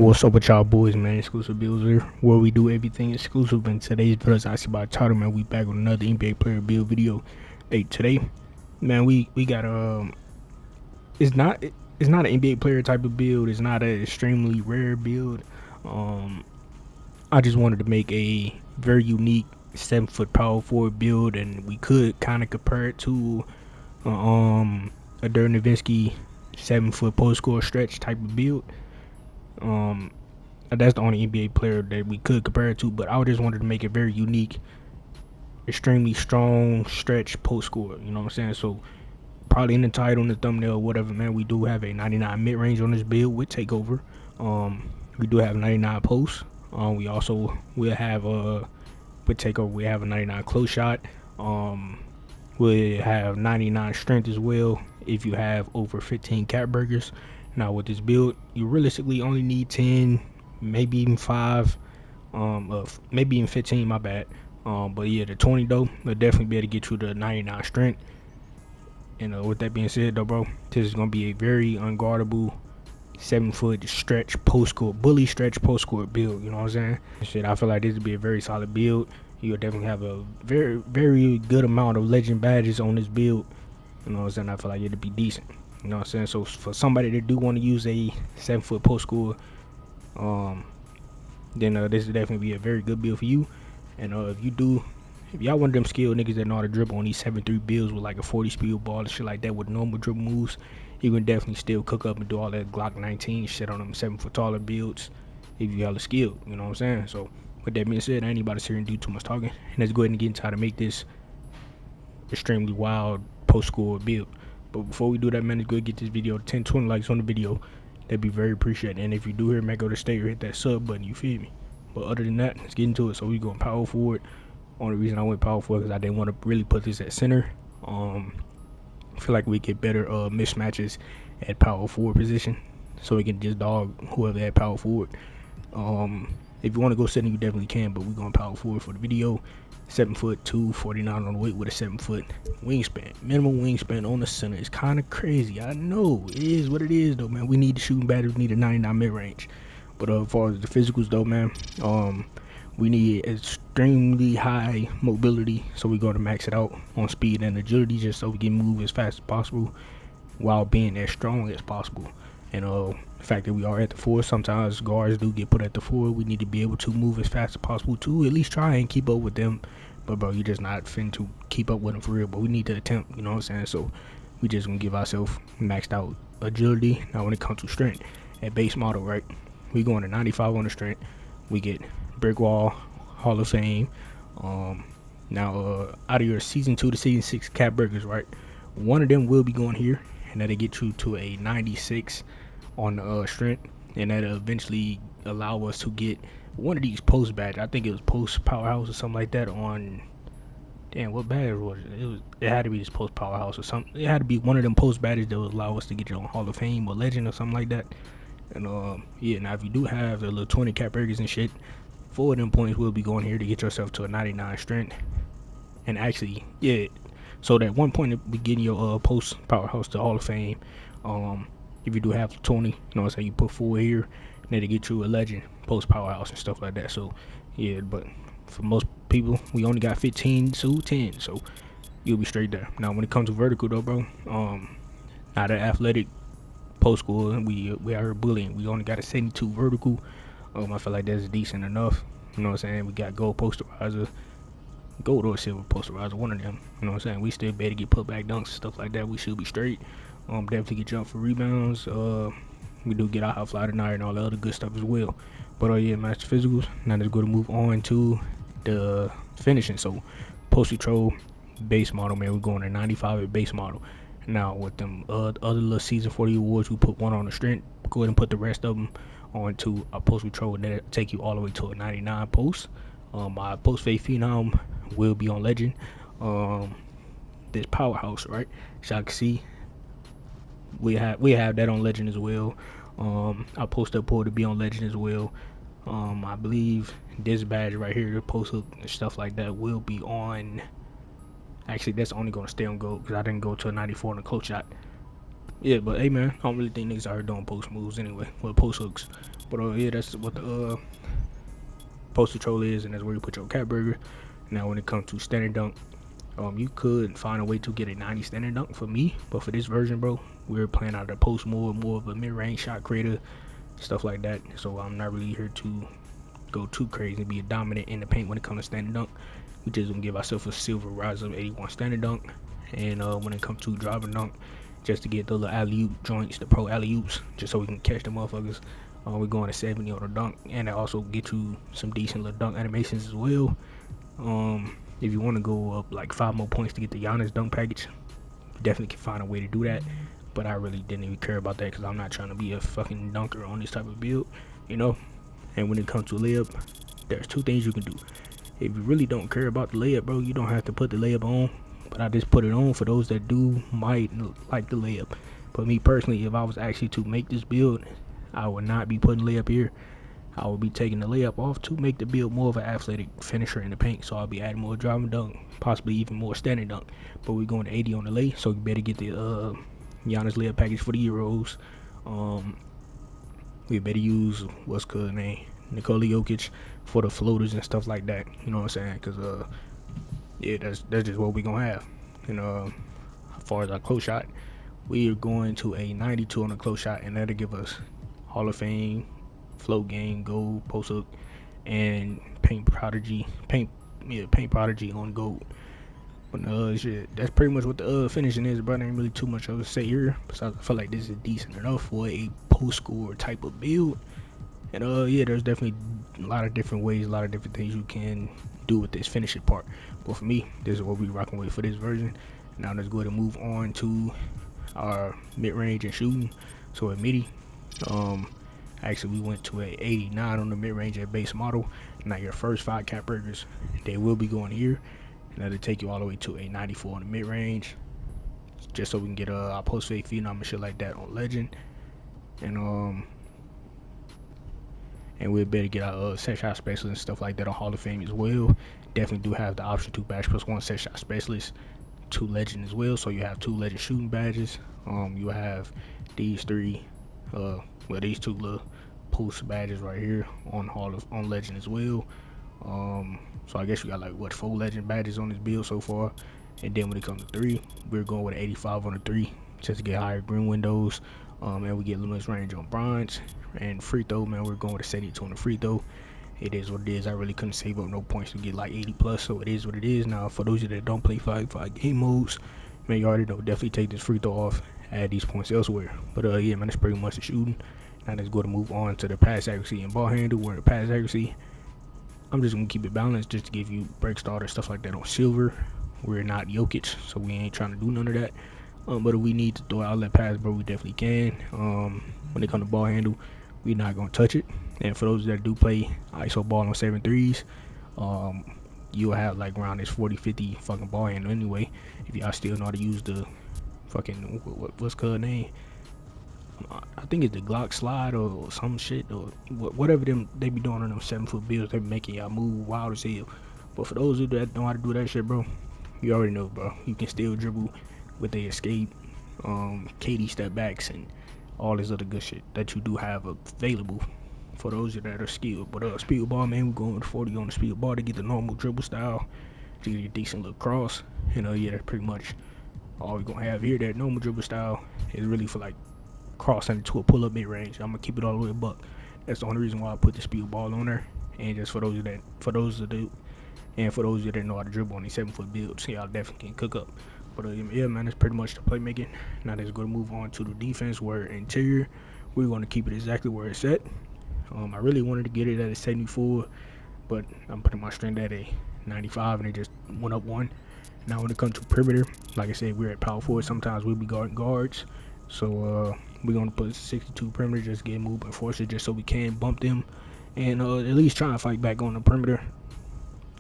What's up with y'all boys, man? Exclusive Builds here, where we do everything exclusive. And today's video is actually about title, man. We back with another NBA player build video. Hey, today, man, we got it's not an NBA player type of build. It's not an extremely rare build. I just wanted to make a very unique 7-foot power forward build, and we could kind of compare it to a Dirk Nowitzki 7-foot post score stretch type of build. That's the only NBA player that we could compare it to, but I just wanted to make it very unique, extremely strong stretch post score. You know what I'm saying? So probably in the title, in the thumbnail, whatever, man. We do have a 99 mid range on this build with takeover. We do have 99 posts. We also will have with takeover. We have a 99 close shot. We have 99 strength as well if you have over 15 cap burgers. Now with this build, you realistically only need 10, maybe even 5, maybe even 15, my bad. But yeah, the 20 though, will definitely be able to get you the 99 strength. And with that being said though, bro, this is gonna be a very unguardable 7-foot stretch post score, bully stretch post score build. You know what I'm saying? Shit, I feel like this would be a very solid build. You'll definitely have a very, very good amount of legend badges on this build. You know what I'm saying? I feel like it'd be decent. You know what I'm saying? So for somebody that do want to use a 7-foot post score, then this would definitely be a very good build for you. And if y'all one of them skilled niggas that know how to dribble on these 7-3 builds with like a 40 speed ball and shit like that with normal dribble moves, you can definitely still cook up and do all that Glock 19 shit on them 7-foot taller builds if you hella skilled. You know what I'm saying? So with that being said, I ain't about to sit here and do too much talking. And let's go ahead and get into how to make this extremely wild post score build. But before we do that, man, let's go ahead and get this video to 10-20 likes on the video. That'd be very appreciated. And if you do hear me, go to stay or hit that sub button, you feel me? But other than that, let's get into it. So we going power forward. Only reason I went power forward because I didn't want to really put this at center. I feel like we get better mismatches at power forward position, so we can just dog whoever at power forward. If you want to go center, you definitely can, but we're going power forward for the video. 7'2", 249 on the weight with a 7-foot wingspan. Minimum wingspan on the center is kind of crazy. I know it is what it is though, man. We need the shooting batteries. We need a 99 mid range. But as far as the physicals though, man, we need extremely high mobility, so we're going to max it out on speed and agility just so we can move as fast as possible while being as strong as possible. And the fact that we are at the 4, sometimes guards do get put at the 4. We need to be able to move as fast as possible to at least try and keep up with them. But bro, you're just not fin to keep up with them for real. But we need to attempt, you know what I'm saying? So we just gonna give ourselves maxed out agility. Now when it comes to strength, at base model, right, we going to 95 on the strength. We get brick wall, Hall of Fame. Now out of your season 2 to season 6 cap burgers, right, one of them will be going here, and that'll get you to a 96 on the strength, and that'll eventually allow us to get one of these post badges. I think it was post powerhouse or something like that on, damn, what badge was it? It had to be this post powerhouse or something. It had to be one of them post badges that would allow us to get you on Hall of Fame or legend or something like that. And yeah, now if you do have the little 20 cap burgers and shit, 4 of them points will be going here to get yourself to a 99 strength. And actually, yeah, so that 1 point will be getting your post powerhouse to Hall of Fame. If you do have 20, you know what I'm saying, you put 4 here, and that'll get you a legend, post powerhouse and stuff like that. So yeah, but for most people, we only got 15 to 10, so you'll be straight there. Now when it comes to vertical though, bro, now the athletic post score, we are bullying. We only got a 72 vertical. I feel like that's decent enough. You know what I'm saying? We got gold posterizer, gold or silver posterizer, one of them. You know what I'm saying? We still better get put back dunks, stuff like that. We should be straight. Definitely get jump for rebounds. We do get our high fly tonight and all the other good stuff as well. But yeah, man, that's the physicals. Now let's go to move on to the finishing. So post control base model, man, we're going to 95 at base model. Now with them other little season 40 awards, we put 1 on the strength. Go ahead and put the rest of them onto a post control, and that'll take you all the way to a 99 post. My post fade phenom will be on legend. This powerhouse, right? So I can see we have that on legend as well. Our post up pull to be on legend as well. I believe this badge right here, the post hook and stuff like that, will be on. Actually, that's only going to stay on gold because I didn't go to a 94 on the close shot. Yeah, but hey man, I don't really think niggas are doing post moves anyway. Well, post hooks. But yeah, that's what the post control is, and that's where you put your cat burger. Now, when it comes to standing dunk, you could find a way to get a 90 standing dunk for me, but for this version, bro, we're playing out of the post more of a mid-range shot creator, stuff like that. So I'm not really here to go too crazy and be a dominant in the paint when it comes to standing dunk. We just gonna give ourselves a silver rise of 81 standing dunk, and when it comes to driving dunk, just to get the little alley oop joints, the pro alley oops, just so we can catch the motherfuckers. We're going to 70 on the dunk, and it also get you some decent little dunk animations as well. If you want to go up like 5 more points to get the Giannis dunk package, you definitely can find a way to do that. But I really didn't even care about that because I'm not trying to be a fucking dunker on this type of build, you know. And when it comes to layup, there's two things you can do. If you really don't care about the layup, bro, you don't have to put the layup on. But I just put it on for those that do might like the layup. But me personally, if I was actually to make this build, I would not be putting layup here. I will be taking the layup off to make the build more of an athletic finisher in the paint. So I'll be adding more driving dunk, possibly even more standing dunk. But we're going to 80 on the lay, so you better get the Giannis layup package for the Euros. Um, we better use what's good name Nikola Jokic for the floaters and stuff like that. You know what I'm saying? Because yeah, that's just what we gonna have. And as far as our close shot, we are going to a 92 on the close shot, and that'll give us Hall of Fame, float game, gold, post up, and paint prodigy on gold. But shit, that's pretty much what the finishing is, but ain't really too much else to say here. Besides, I feel like this is decent enough for a post score type of build. And yeah, there's definitely a lot of different ways, a lot of different things you can do with this finishing part. But for me, this is what we rocking with for this version. Now let's go ahead and move on to our mid range and shooting. So at midi, um, actually we went to a 89 on the mid range at base model. Now your first 5 cap burgers, they will be going here, and that'll take you all the way to a 94 on the mid range, just so we can get our post fade phenom and shit like that on legend. And we better get our set shot specialist and stuff like that on Hall of Fame as well. Definitely do have the option to badge +1 set shot specialist to legend as well. So you have 2 legend shooting badges. You have these 3, these 2 little post badges right here on legend as well. So I guess we got like 4 legend badges on this build so far. And then when it comes to 3, we're going with an 85 on the 3 just to get higher green windows. And we get limitless range on bronze. And free throw, man, we're going with a 72 on the free throw. It is what it is. I really couldn't save up no points to get like 80 plus, so it is what it is. Now, for those of you that don't play 5 game modes, man, you already know, definitely take this free throw off, add these points elsewhere. But yeah, man, that's pretty much the shooting. Now let's go to move on to the pass accuracy and ball handle. Where the pass accuracy, I'm just gonna keep it balanced just to give you break starter stuff like that on silver. We're not Jokic, so we ain't trying to do none of that. But if we need to throw out that pass, bro, we definitely can. When it comes to ball handle, we're not gonna touch it. And for those that do play ISO ball on 7 3s, you'll have like around this 40-50 fucking ball handle anyway. If y'all still know how to use the fucking what's called name, I think it's the Glock slide or some shit or whatever they be doing on them 7 foot builds. They be making y'all move wild as hell. But for those of you that know how to do that shit, bro, you already know, bro. You can still dribble with the escape, KD step backs, and all this other good shit that you do have available for those of you that are skilled. But speed ball, man, we're going with 40 on the speed ball to get the normal dribble style, to get a decent little cross. Yeah, that's pretty much all we're gonna have here. That normal dribble style is really for like crossing into a pull up mid range. I'm gonna keep it all the way a buck. That's the only reason why I put the speed ball on there. And just for those of you that know how to dribble on these 7 foot builds, y'all definitely can cook up. But yeah, man, that's pretty much the playmaking. Now let's go to move on to the defense, where interior, we're going to keep it exactly where it's at. I really wanted to get it at a 74, but I'm putting my strength at a 95, and it just went up 1. Now when it comes to perimeter, like I said, we're at power forward. Sometimes we'll be guarding guards. So we're going to put 62 perimeter, just get moved and force it, just so we can bump them. And at least try and fight back on the perimeter.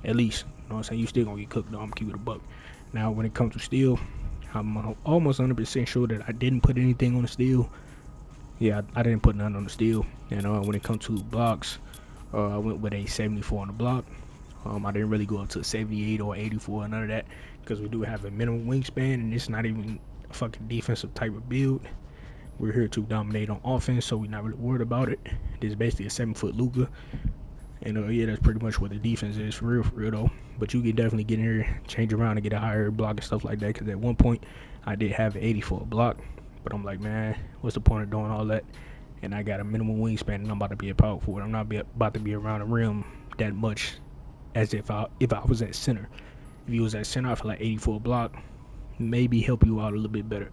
At least, you know what I'm saying? You still going to get cooked, though. I'm keeping it a buck. Now, when it comes to steal, I'm almost 100% sure that I didn't put anything on the steal. Yeah, I didn't put none on the steal. And when it comes to blocks, I went with a 74 on the block. I didn't really go up to 78 or 84 or none of that, because we do have a minimum wingspan, and it's not even a fucking defensive type of build. We're here to dominate on offense, so we're not really worried about it. This is basically a 7-foot Luka. And yeah, that's pretty much what the defense is for real though. But you can definitely get in here, change around, and get a higher block and stuff like that. Because at one point, I did have an 80 for a block, but I'm like, man, what's the point of doing all that? And I got a minimum wingspan, and I'm about to be a power forward. I'm not about to be around the rim that much, as if I was at center. If you was at center, I feel like 80 for a block maybe help you out a little bit better.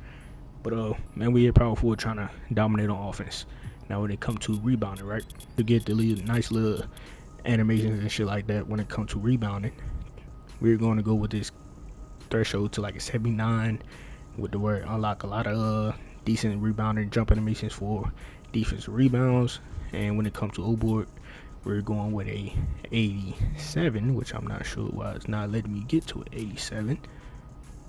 But man, we at power forward trying to dominate on offense. Now when it comes to rebounding, right, to get the nice little animations and shit like that when it comes to rebounding, we're going to go with this threshold to like a 79 with the word unlock a lot of decent rebounding jump animations for defensive rebounds. And when it comes to O-board, we're going with a 87, which I'm not sure why it's not letting me get to an 87.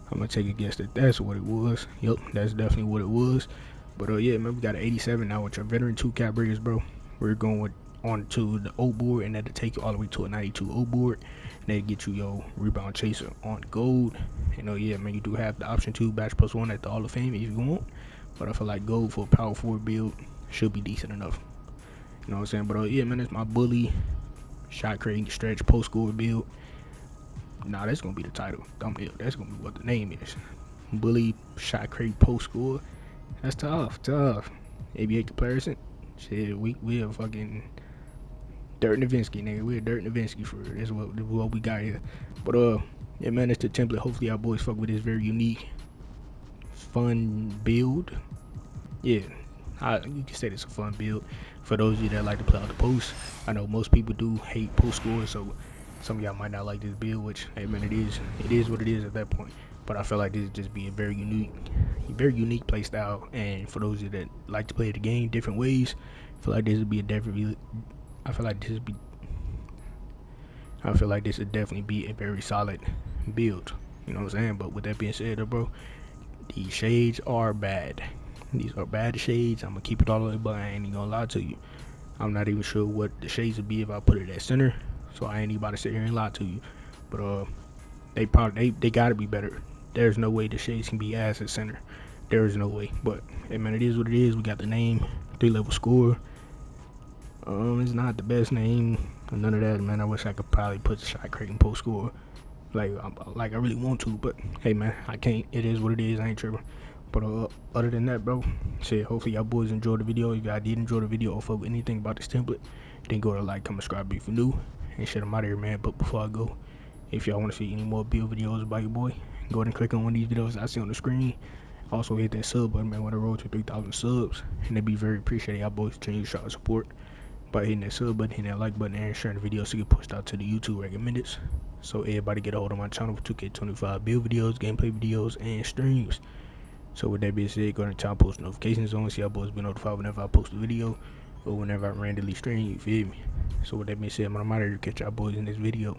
I'm gonna take a guess that that's what it was. Yep, that's definitely what it was. But yeah, man, we got an 87 now with your veteran 2 cap breakers, bro. We're going on to the O board, and that'll take you all the way to a 92 O board. And that'll get you your rebound chaser on gold. And yeah, man, you do have the option to batch +1 at the Hall of Fame if you want. But I feel like gold for a power forward build should be decent enough. You know what I'm saying? But yeah, man, it's my bully shot creating stretch post score build. Nah, that's gonna be the title. Thumbnail. That's gonna be what the name is. Bully shot create post score. That's tough. ABA comparison. Shit, we a fucking Dirk Nowitzki, nigga. We're Dirk Nowitzki for real. That's what we got here. But yeah, man, it's the template. Hopefully, our boys fuck with this very unique, fun build. Yeah, you can say it's a fun build for those of you that like to play out the post. I know most people do hate post scores, so some of y'all might not like this build, which, hey man, it is what it is at that point. But I feel like this would just be a very unique play style. And for those of you that like to play the game different ways, I feel like this would be I feel like this would definitely be a very solid build. You know what I'm saying? But with that being said, though, bro, these shades are bad. These are bad shades. I'm gonna keep it all the way, but I ain't even gonna lie to you. I'm not even sure what the shades would be if I put it at center. So I ain't even about to sit here and lie to you. But they gotta be better. There's no way the shades can be as at center. There is no way. But hey man, it is what it is. We got the name, 3-level score. It's not the best name. None of that, man. I wish I could probably put the shot creating post score. Like I really want to, but hey man, I can't. It is what it is. I ain't tripping. But other than that, bro, shit, hopefully y'all boys enjoyed the video. If y'all did enjoy the video or fuck with anything about this template, then go to like, comment, subscribe if you're new. And shit, I'm out of here, man. But before I go, if y'all want to see any more build videos about your boy, go ahead and click on one of these videos I see on the screen. Also hit that sub button, man. Want to roll to 3,000 subs, and it'd be very appreciated. Y'all boys continue to show support by hitting that sub button, hitting that like button, and sharing the video so get pushed out to the YouTube recommended. So everybody get a hold of my channel for 2K25 build videos, gameplay videos, and streams. So with that being said, go to the top post notifications on, so y'all boys be notified whenever I post a video or whenever I randomly stream. You feel me? So with that being said, I'm out of here. Catch y'all boys in this video.